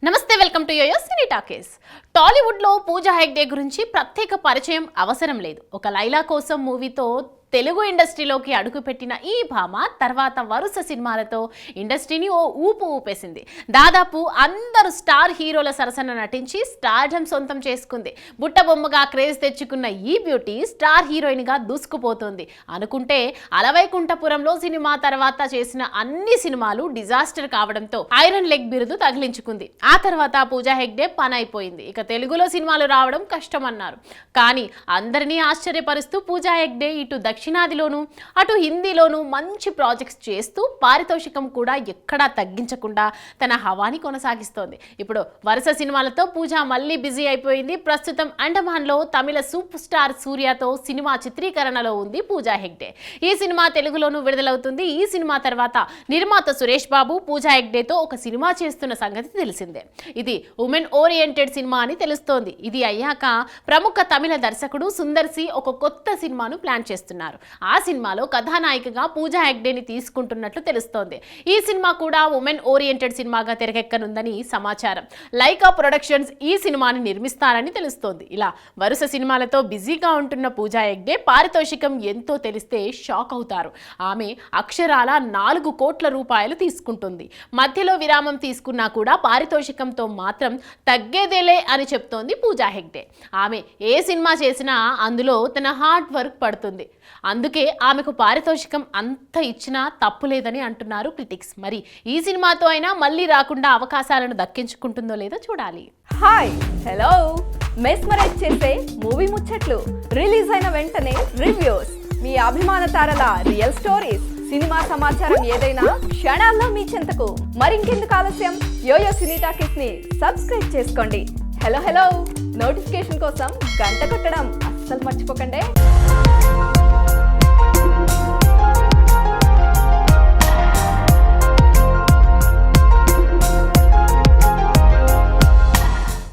నమస్తే, welcome to YOYO Cine Talkies. Tollywood లో పూజా హెగ్డే గురించి ప్రత్యేక పరిచయం అవసరం లేదు. ఒక లైలా కోసం మూవీతో తెలుగు ఇండస్ట్రీలోకి అడుగుపెట్టిన ఈ భామ తర్వాత వరుస సినిమాలతో ఇండస్ట్రీని ఓ ఊపు ఊపేసింది. దాదాపు అందరు స్టార్ హీరోల సరసన నటించి స్టార్డమ్ సొంతం చేసుకుంది. బుట్టబొమ్మగా క్రేజ్ తెచ్చుకున్న ఈ బ్యూటీ స్టార్ హీరోయిన్ గా దూసుకుపోతుంది అనుకుంటే అలవైకుంఠపురంలో సినిమా తర్వాత చేసిన అన్ని సినిమాలు డిజాస్టర్ కావడంతో ఐరన్ లెగ్ బిరుదు తగిలించుకుంది. ఆ తర్వాత పూజా హెగ్డే పని అయిపోయింది. ఇక తెలుగులో సినిమాలు రావడం కష్టమన్నారు. కానీ అందరినీ ఆశ్చర్యపరుస్తూ పూజా హెగ్డే ఇటు దక్షిణాదిలోను అటు హిందీలోను మంచి ప్రాజెక్ట్స్ చేస్తూ పారితోషికం కూడా ఎక్కడా తగ్గించకుండా తన హవాని కొనసాగిస్తోంది. ఇప్పుడు వరుస సినిమాలతో పూజ మళ్ళీ బిజీ అయిపోయింది. ప్రస్తుతం అండమాన్లో తమిళ సూపర్ స్టార్ సూర్యతో సినిమా చిత్రీకరణలో ఉంది పూజా హెగ్డే. ఈ సినిమా తెలుగులోనూ విడుదలవుతుంది. ఈ సినిమా తర్వాత నిర్మాత సురేష్ బాబు పూజా హెగ్డేతో ఒక సినిమా చేస్తున్న సంగతి తెలిసిందే. ఇది ఉమెన్ ఓరియంటెడ్ సినిమా అని తెలుస్తోంది. ఇది అయ్యాక ప్రముఖ తమిళ దర్శకుడు సుందర్ సి ఒక కొత్త సినిమాను ప్లాన్ చేస్తున్నారు. ఆ సినిమాలో కథానాయికగా పూజా హెగ్డేని తీసుకుంటున్నట్లు తెలుస్తోంది. ఈ సినిమా కూడా ఉమెన్ ఓరియంటెడ్ సినిమాగా తెరకెక్కనుందని సమాచారం. లైకా ప్రొడక్షన్స్ ఈ సినిమాని నిర్మిస్తారని తెలుస్తోంది. ఇలా వరుస సినిమాలతో బిజీగా ఉంటున్న పూజా హెగ్డే పారితోషికం ఎంతో తెలిస్తే షాక్ అవుతారు. ఆమె అక్షరాల 4 కోట్ల రూపాయలు తీసుకుంటుంది. మధ్యలో విరామం తీసుకున్నా కూడా పారితోషికంతో మాత్రం తగ్గేదేలే అని చెప్తోంది పూజా హెగ్డే. ఆమె ఏ సినిమా చేసినా అందులో తన హార్డ్ వర్క్ పడుతుంది. అందుకే ఆమెకు పారితోషికం అంత ఇచ్చినా తప్పులేదని అంటున్నారు క్రిటిక్స్. మరి ఈ సినిమాతో అయినా మళ్ళీ రాకుండా అవకాశాలను దక్కించుకుంటుందో లేదో చూడాలి. హాయ్, హలో, మెస్మరైజ్ చేసే మూవీ ముచ్చట్లు, రిలీజ్ అయిన వెంటనే రివ్యూస్, మీ అభిమాన తారల రియల్ స్టోరీస్, సినిమా సమాచారం ఏదైనా క్షణాల్లో మీ చెంతకు. మరింకెందుకు ఆలస్యం, యోయో సినీ టాకీస్ ని సబ్స్క్రైబ్ చేసుకోండి. హలో హలో నోటిఫికేషన్ కోసం గంట కొట్టడం అస్సలు మర్చిపోకండి.